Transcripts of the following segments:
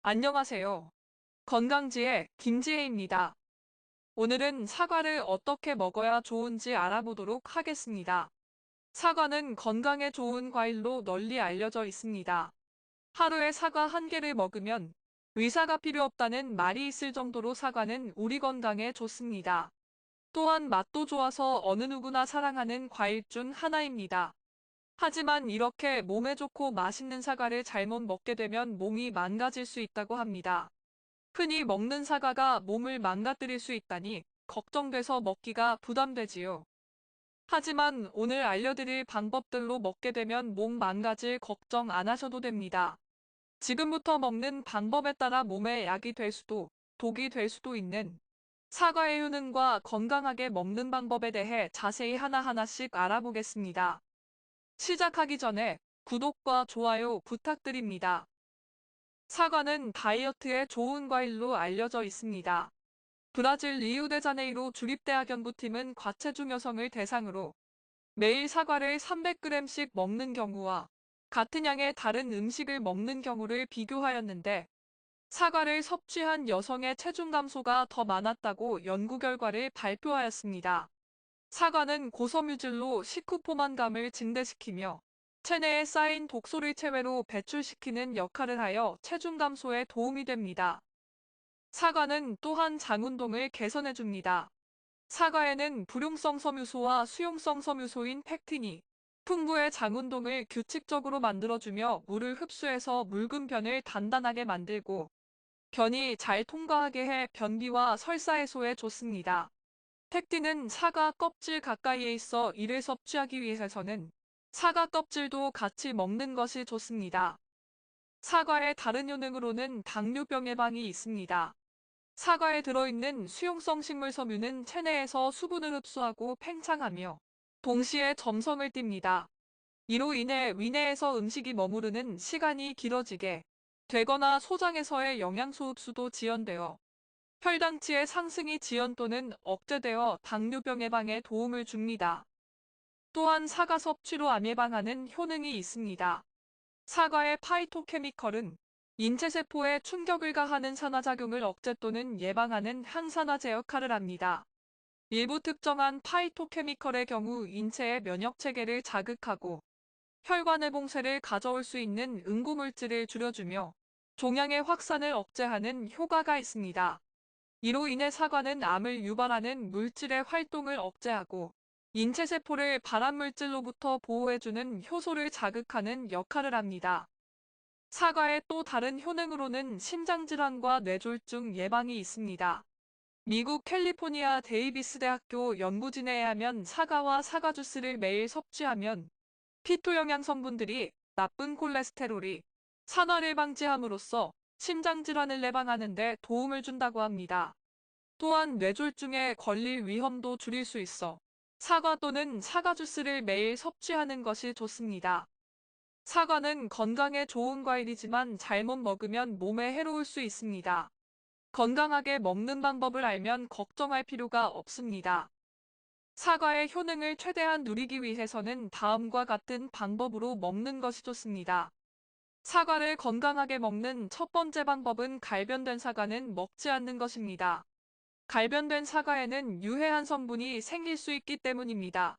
안녕하세요. 건강지의 김지혜입니다. 오늘은 사과를 어떻게 먹어야 좋은지 알아보도록 하겠습니다. 사과는 건강에 좋은 과일로 널리 알려져 있습니다. 하루에 사과 한 개를 먹으면 의사가 필요 없다는 말이 있을 정도로 사과는 우리 건강에 좋습니다. 또한 맛도 좋아서 어느 누구나 사랑하는 과일 중 하나입니다. 하지만 이렇게 몸에 좋고 맛있는 사과를 잘못 먹게 되면 몸이 망가질 수 있다고 합니다. 흔히 먹는 사과가 몸을 망가뜨릴 수 있다니 걱정돼서 먹기가 부담되지요. 하지만 오늘 알려드릴 방법들로 먹게 되면 몸 망가질 걱정 안 하셔도 됩니다. 지금부터 먹는 방법에 따라 몸에 약이 될 수도 독이 될 수도 있는 사과의 효능과 건강하게 먹는 방법에 대해 자세히 하나하나씩 알아보겠습니다. 시작하기 전에 구독과 좋아요 부탁드립니다. 사과는 다이어트에 좋은 과일로 알려져 있습니다. 브라질 리우데자네이루 주립대학연구팀은 과체중 여성을 대상으로 매일 사과를 300g씩 먹는 경우와 같은 양의 다른 음식을 먹는 경우를 비교하였는데 사과를 섭취한 여성의 체중 감소가 더 많았다고 연구 결과를 발표하였습니다. 사과는 고섬유질로 식후포만감을 증대시키며 체내에 쌓인 독소를 체외로 배출시키는 역할을 하여 체중 감소에 도움이 됩니다. 사과는 또한 장 운동을 개선해줍니다. 사과에는 불용성 섬유소와 수용성 섬유소인 팩틴이 풍부의 장 운동을 규칙적으로 만들어주며 물을 흡수해서 묽은 변을 단단하게 만들고 변이 잘 통과하게 해 변비와 설사 해소에 좋습니다. 팩틴은 사과 껍질 가까이에 있어 이를 섭취하기 위해서는 사과 껍질도 같이 먹는 것이 좋습니다. 사과의 다른 효능으로는 당뇨병 예방이 있습니다. 사과에 들어있는 수용성 식물섬유는 체내에서 수분을 흡수하고 팽창하며 동시에 점성을 띱니다. 이로 인해 위내에서 음식이 머무르는 시간이 길어지게 되거나 소장에서의 영양소 흡수도 지연되어 혈당치의 상승이 지연 또는 억제되어 당뇨병 예방에 도움을 줍니다. 또한 사과 섭취로 암 예방하는 효능이 있습니다. 사과의 파이토케미컬은 인체세포에 충격을 가하는 산화작용을 억제 또는 예방하는 항산화제 역할을 합니다. 일부 특정한 파이토케미컬의 경우 인체의 면역체계를 자극하고 혈관의 봉쇄를 가져올 수 있는 응고물질을 줄여주며 종양의 확산을 억제하는 효과가 있습니다. 이로 인해 사과는 암을 유발하는 물질의 활동을 억제하고 인체세포를 발암물질로부터 보호해주는 효소를 자극하는 역할을 합니다. 사과의 또 다른 효능으로는 심장질환과 뇌졸중 예방이 있습니다. 미국 캘리포니아 데이비스 대학교 연구진에 의하면 사과와 사과 주스를 매일 섭취하면 피토영양 성분들이 나쁜 콜레스테롤이 산화를 방지함으로써 심장질환을 예방하는 데 도움을 준다고 합니다. 또한 뇌졸중에 걸릴 위험도 줄일 수 있어 사과 또는 사과 주스를 매일 섭취하는 것이 좋습니다. 사과는 건강에 좋은 과일이지만 잘못 먹으면 몸에 해로울 수 있습니다. 건강하게 먹는 방법을 알면 걱정할 필요가 없습니다. 사과의 효능을 최대한 누리기 위해서는 다음과 같은 방법으로 먹는 것이 좋습니다. 사과를 건강하게 먹는 첫 번째 방법은 갈변된 사과는 먹지 않는 것입니다. 갈변된 사과에는 유해한 성분이 생길 수 있기 때문입니다.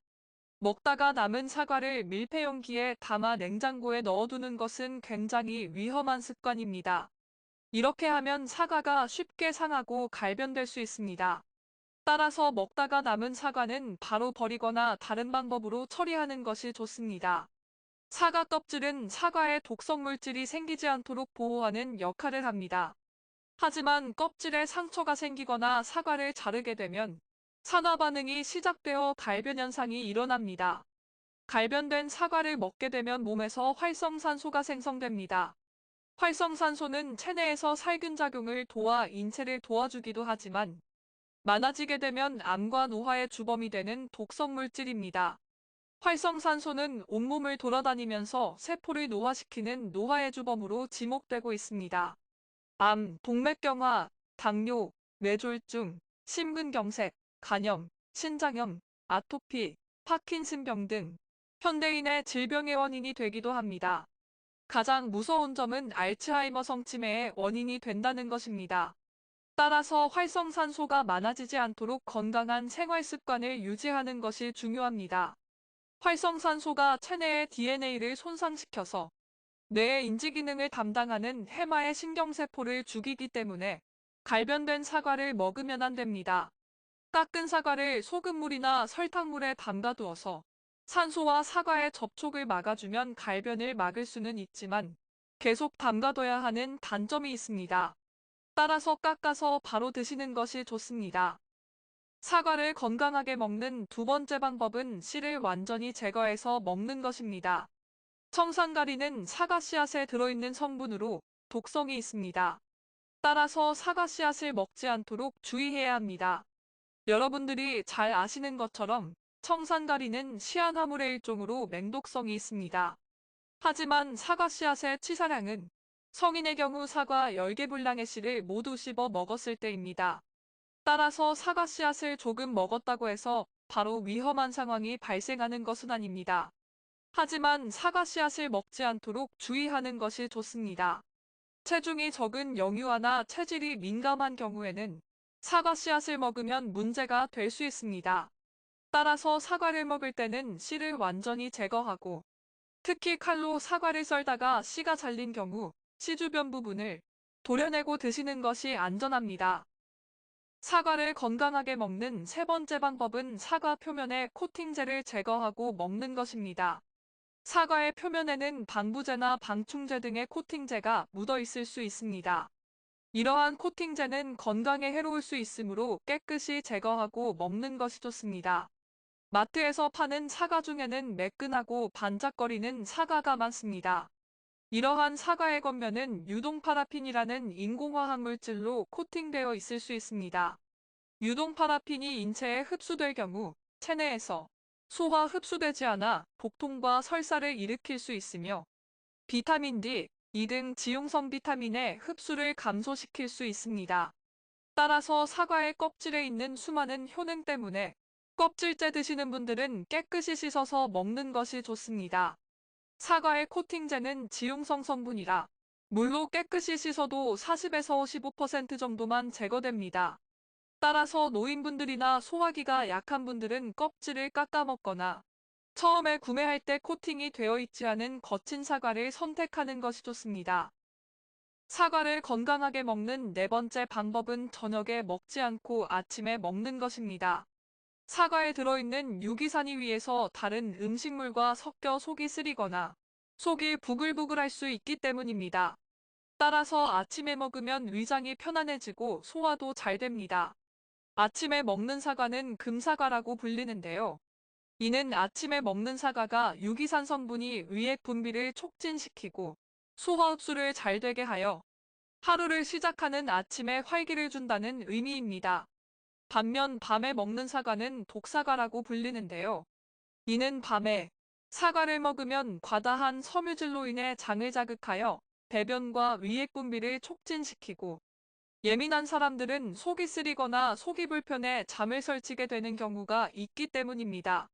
먹다가 남은 사과를 밀폐 용기에 담아 냉장고에 넣어두는 것은 굉장히 위험한 습관입니다. 이렇게 하면 사과가 쉽게 상하고 갈변될 수 있습니다. 따라서 먹다가 남은 사과는 바로 버리거나 다른 방법으로 처리하는 것이 좋습니다. 사과 껍질은 사과에 독성 물질이 생기지 않도록 보호하는 역할을 합니다. 하지만 껍질에 상처가 생기거나 사과를 자르게 되면 산화 반응이 시작되어 갈변 현상이 일어납니다. 갈변된 사과를 먹게 되면 몸에서 활성산소가 생성됩니다. 활성산소는 체내에서 살균 작용을 도와 인체를 도와주기도 하지만 많아지게 되면 암과 노화의 주범이 되는 독성 물질입니다. 활성산소는 온몸을 돌아다니면서 세포를 노화시키는 노화의 주범으로 지목되고 있습니다. 암, 동맥경화, 당뇨, 뇌졸중, 심근경색, 간염, 신장염, 아토피, 파킨슨병 등 현대인의 질병의 원인이 되기도 합니다. 가장 무서운 점은 알츠하이머 성치매의 원인이 된다는 것입니다. 따라서 활성산소가 많아지지 않도록 건강한 생활 습관을 유지하는 것이 중요합니다. 활성산소가 체내의 DNA를 손상시켜서 뇌의 인지 기능을 담당하는 해마의 신경세포를 죽이기 때문에 갈변된 사과를 먹으면 안 됩니다. 깎은 사과를 소금물이나 설탕물에 담가두어서 산소와 사과의 접촉을 막아주면 갈변을 막을 수는 있지만 계속 담가둬야 하는 단점이 있습니다. 따라서 깎아서 바로 드시는 것이 좋습니다. 사과를 건강하게 먹는 두 번째 방법은 씨를 완전히 제거해서 먹는 것입니다. 청산가리는 사과 씨앗에 들어있는 성분으로 독성이 있습니다. 따라서 사과 씨앗을 먹지 않도록 주의해야 합니다. 여러분들이 잘 아시는 것처럼 청산가리는 시안화물의 일종으로 맹독성이 있습니다. 하지만 사과 씨앗의 치사량은 성인의 경우 사과 10개 분량의 씨를 모두 씹어 먹었을 때입니다. 따라서 사과 씨앗을 조금 먹었다고 해서 바로 위험한 상황이 발생하는 것은 아닙니다. 하지만 사과 씨앗을 먹지 않도록 주의하는 것이 좋습니다. 체중이 적은 영유아나 체질이 민감한 경우에는 사과 씨앗을 먹으면 문제가 될 수 있습니다. 따라서 사과를 먹을 때는 씨를 완전히 제거하고 특히 칼로 사과를 썰다가 씨가 잘린 경우 씨 주변 부분을 도려내고 드시는 것이 안전합니다. 사과를 건강하게 먹는 세 번째 방법은 사과 표면의 코팅제를 제거하고 먹는 것입니다. 사과의 표면에는 방부제나 방충제 등의 코팅제가 묻어 있을 수 있습니다. 이러한 코팅제는 건강에 해로울 수 있으므로 깨끗이 제거하고 먹는 것이 좋습니다. 마트에서 파는 사과 중에는 매끈하고 반짝거리는 사과가 많습니다. 이러한 사과의 겉면은 유동파라핀이라는 인공화학 물질로 코팅되어 있을 수 있습니다. 유동파라핀이 인체에 흡수될 경우 체내에서 소화 흡수되지 않아 복통과 설사를 일으킬 수 있으며 비타민 D, E 등 지용성 비타민의 흡수를 감소시킬 수 있습니다. 따라서 사과의 껍질에 있는 수많은 효능 때문에 껍질째 드시는 분들은 깨끗이 씻어서 먹는 것이 좋습니다. 사과의 코팅제는 지용성 성분이라 물로 깨끗이 씻어도 40에서 55% 정도만 제거됩니다. 따라서 노인분들이나 소화기가 약한 분들은 껍질을 깎아 먹거나 처음에 구매할 때 코팅이 되어 있지 않은 거친 사과를 선택하는 것이 좋습니다. 사과를 건강하게 먹는 네 번째 방법은 저녁에 먹지 않고 아침에 먹는 것입니다. 사과에 들어있는 유기산이 위에서 다른 음식물과 섞여 속이 쓰리거나 속이 부글부글할 수 있기 때문입니다. 따라서 아침에 먹으면 위장이 편안해지고 소화도 잘 됩니다. 아침에 먹는 사과는 금사과라고 불리는데요. 이는 아침에 먹는 사과가 유기산 성분이 위액 분비를 촉진시키고 소화 흡수를 잘 되게 하여 하루를 시작하는 아침에 활기를 준다는 의미입니다. 반면 밤에 먹는 사과는 독사과라고 불리는데요. 이는 밤에 사과를 먹으면 과다한 섬유질로 인해 장을 자극하여 배변과 위액 분비를 촉진시키고 예민한 사람들은 속이 쓰리거나 속이 불편해 잠을 설치게 되는 경우가 있기 때문입니다.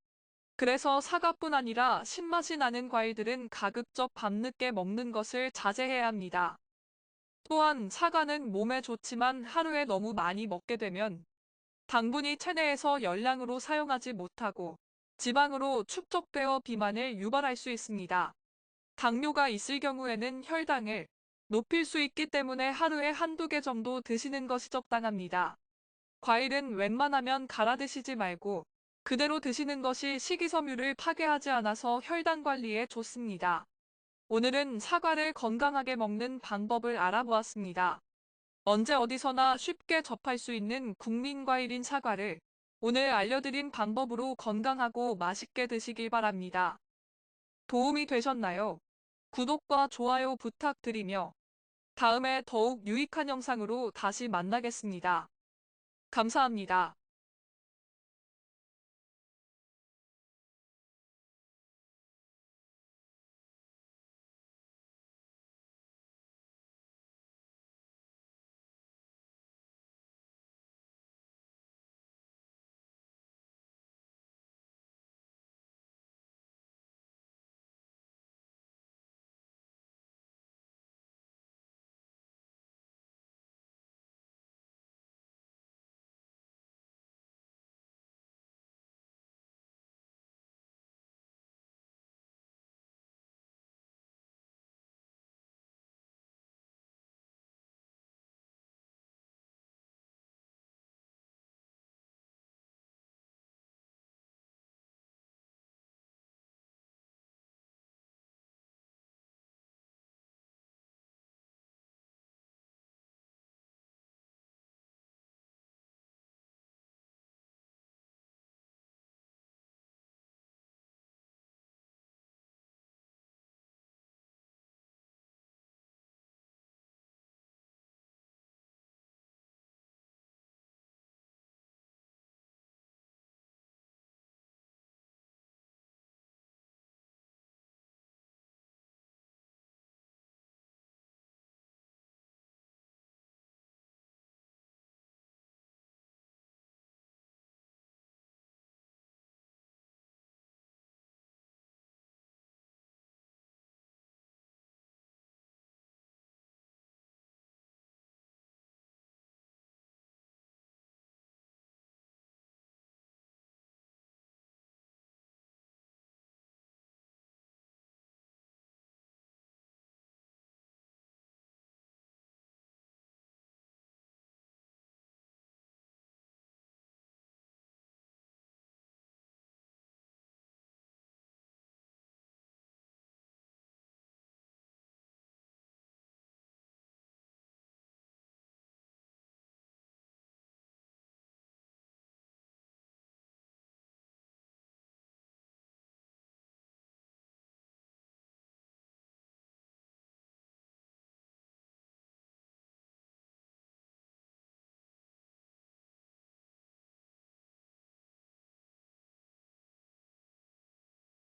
그래서 사과뿐 아니라 신맛이 나는 과일들은 가급적 밤늦게 먹는 것을 자제해야 합니다. 또한 사과는 몸에 좋지만 하루에 너무 많이 먹게 되면 당분이 체내에서 열량으로 사용하지 못하고 지방으로 축적되어 비만을 유발할 수 있습니다. 당뇨가 있을 경우에는 혈당을 높일 수 있기 때문에 하루에 한두 개 정도 드시는 것이 적당합니다. 과일은 웬만하면 갈아 드시지 말고 그대로 드시는 것이 식이섬유를 파괴하지 않아서 혈당 관리에 좋습니다. 오늘은 사과를 건강하게 먹는 방법을 알아보았습니다. 언제 어디서나 쉽게 접할 수 있는 국민 과일인 사과를 오늘 알려드린 방법으로 건강하고 맛있게 드시길 바랍니다. 도움이 되셨나요? 구독과 좋아요 부탁드리며 다음에 더욱 유익한 영상으로 다시 만나겠습니다. 감사합니다.